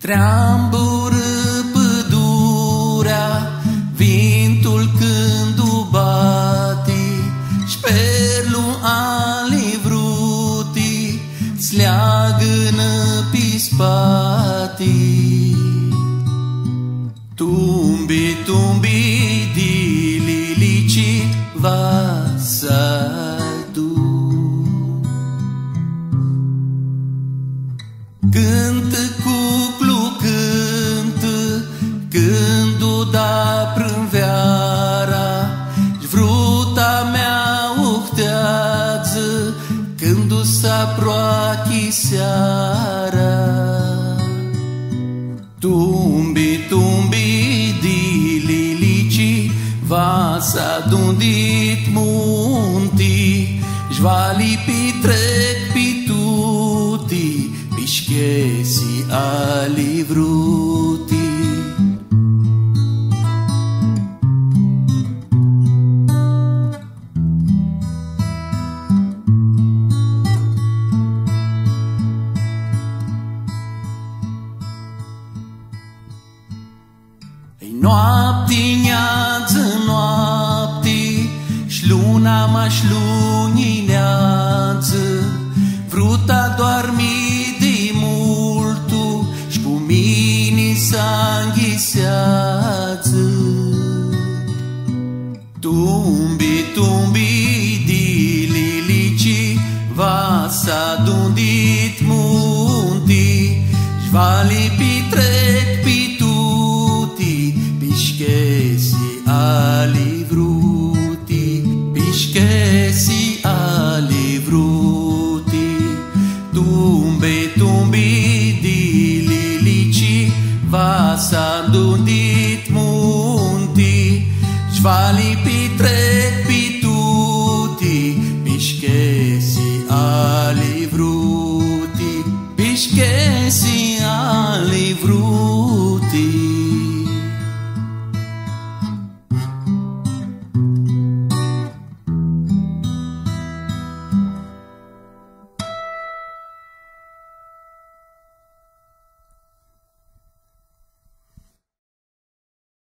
Treambură pădurea, vintul când o bate, șperlu ali vruti, sleagănă pe spate. Tumbi, tumbi, di lilici vasadu. Cântă cuclu, cântă, când o da prânveara, vruta mea uhtează, când o s-aproache seara. Tumbi, tumbi, di lilici vasadu-ndit munti, jvali pitrec pituti, pișchesi ali vruti. Noapti, neață, noapti, și luna m-aș lunineață, vruta doarmi de multu, și cu mine s-anghisează. Tumbi, tumbi, di lilici vasadu-ndit munti, jvali pitrec